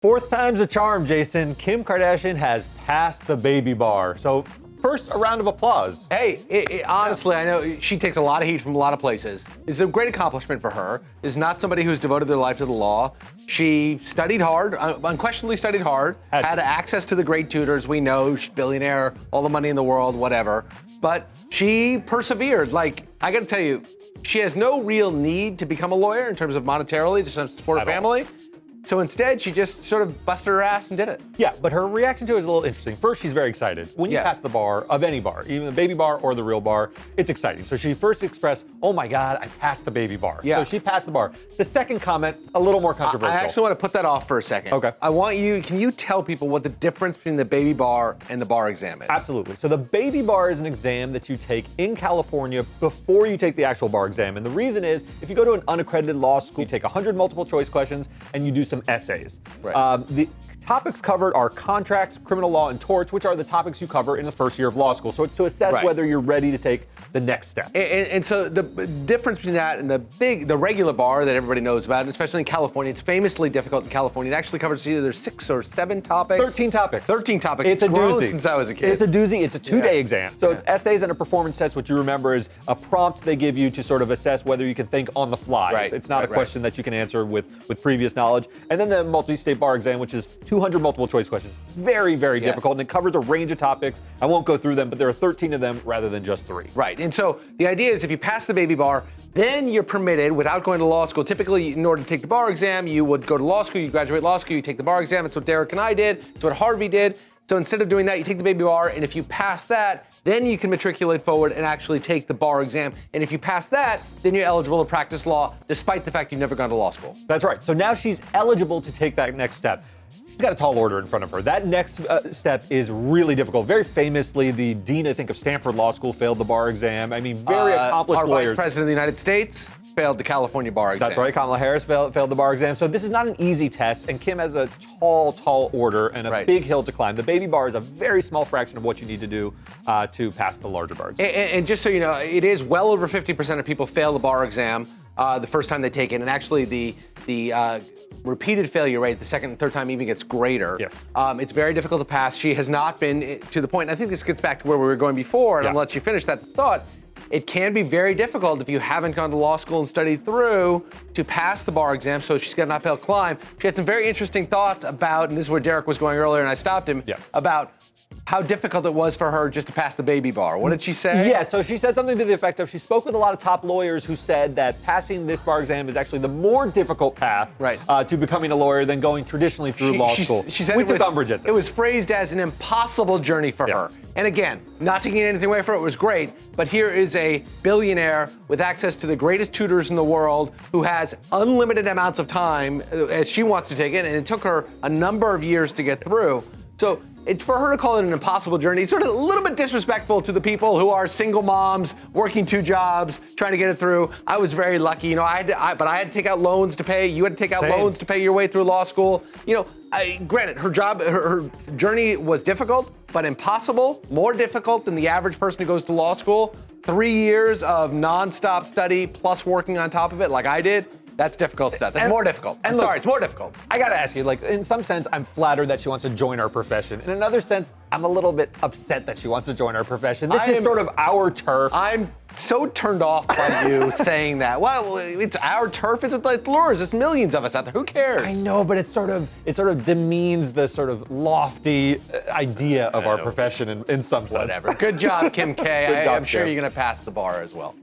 Fourth time's a charm, Jason. Kim Kardashian has passed the baby bar. So first, a round of applause. Hey, honestly, I know she takes a lot of heat from a lot of places. It's a great accomplishment for her. Is not somebody who's devoted their life to the law. She studied hard, unquestionably studied hard, had access to the great tutors. We know she's a billionaire, all the money in the world, whatever. But she persevered. Like, I gotta tell you, she has no real need to become a lawyer in terms of monetarily to support her family. So instead, she just sort of busted her ass and did it. Yeah, but her reaction to it is a little interesting. First, she's very excited. When you pass the bar, of any bar, even the baby bar or the real bar, it's exciting. So she first expressed, oh my God, I passed the baby bar. Yeah. So she passed the bar. The second comment, a little more controversial. I actually want to put that off for a second. Okay. Can you tell people what the difference between the baby bar and the bar exam is? Absolutely. So the baby bar is an exam that you take in California before you take the actual bar exam. And the reason is, if you go to an unaccredited law school, you take 100 multiple choice questions and you do some essays. Right. The topics covered are contracts, criminal law, and torts, which are the topics you cover in the first year of law school. So it's to assess whether you're ready to take the next step. And so the difference between that and the regular bar that everybody knows about, and especially in California, it's famously difficult in California. It actually covers either 6 or 7 topics. 13 topics. 13 topics. It's a grown doozy. Since I was a kid. It's a doozy. It's a 2-day exam. So it's essays and a performance test, which you remember is a prompt they give you to sort of assess whether you can think on the fly. Right. It's not a question that you can answer with previous knowledge. And then the multi-state bar exam, which is 200 multiple choice questions. Very, very difficult, and it covers a range of topics. I won't go through them, but there are 13 of them rather than just 3. Right. And so the idea is if you pass the baby bar, then you're permitted, without going to law school. Typically, in order to take the bar exam, you would go to law school, you graduate law school, you take the bar exam. It's what Derek and I did. It's what Harvey did. So instead of doing that, you take the baby bar, and if you pass that, then you can matriculate forward and actually take the bar exam. And if you pass that, then you're eligible to practice law, despite the fact you've never gone to law school. That's right. So now she's eligible to take that next step. She's got a tall order in front of her. That next step is really difficult. Very famously, the dean, I think, of Stanford Law School failed the bar exam. I mean, very accomplished lawyers. Our vice president of the United States failed the California bar exam. That's right. Kamala Harris failed the bar exam. So this is not an easy test, and Kim has a tall order and a big hill to climb. The baby bar is a very small fraction of what you need to do to pass the larger bar exam. And just so you know, it is well over 50% of people fail the bar exam the first time they take it, and actually the repeated failure rate the second and third time even gets greater. Yes. It's very difficult to pass. She has not been to the point, and I think this gets back to where we were going before, and I'll let you finish that thought. It can be very difficult if you haven't gone to law school and studied through to pass the bar exam, so she's got an uphill climb. She had some very interesting thoughts about, and this is where Derek was going earlier and I stopped him, about how difficult it was for her just to pass the baby bar. What did she say? Yeah, so she said something to the effect of, she spoke with a lot of top lawyers who said that passing this bar exam is actually the more difficult path to becoming a lawyer than going traditionally through law school. She said we took umbrage at this. It was phrased as an impossible journey for her. And again, not taking anything away from it, was great, but here is a billionaire with access to the greatest tutors in the world who has unlimited amounts of time as she wants to take it, and it took her a number of years to get through. So it's for her to call it an impossible journey. It's sort of a little bit disrespectful to the people who are single moms, working 2 jobs, trying to get it through. I was very lucky, you know. But I had to take out loans to pay. You had to take out loans to pay your way through law school. You know, granted, her journey was difficult, but impossible, more difficult than the average person who goes to law school. 3 years of nonstop study plus working on top of it, like I did. That's difficult stuff. That's more difficult. And look, it's more difficult. I gotta ask you, like, in some sense, I'm flattered that she wants to join our profession. In another sense, I'm a little bit upset that she wants to join our profession. This is sort of our turf. I'm so turned off by you saying that. Well, it's our turf. It's like lawyers. There's millions of us out there. Who cares? I know, but it sort of demeans the sort of lofty idea of our profession in some sense. Whatever. Good job, Kim K. I'm sure you're going to pass the bar as well.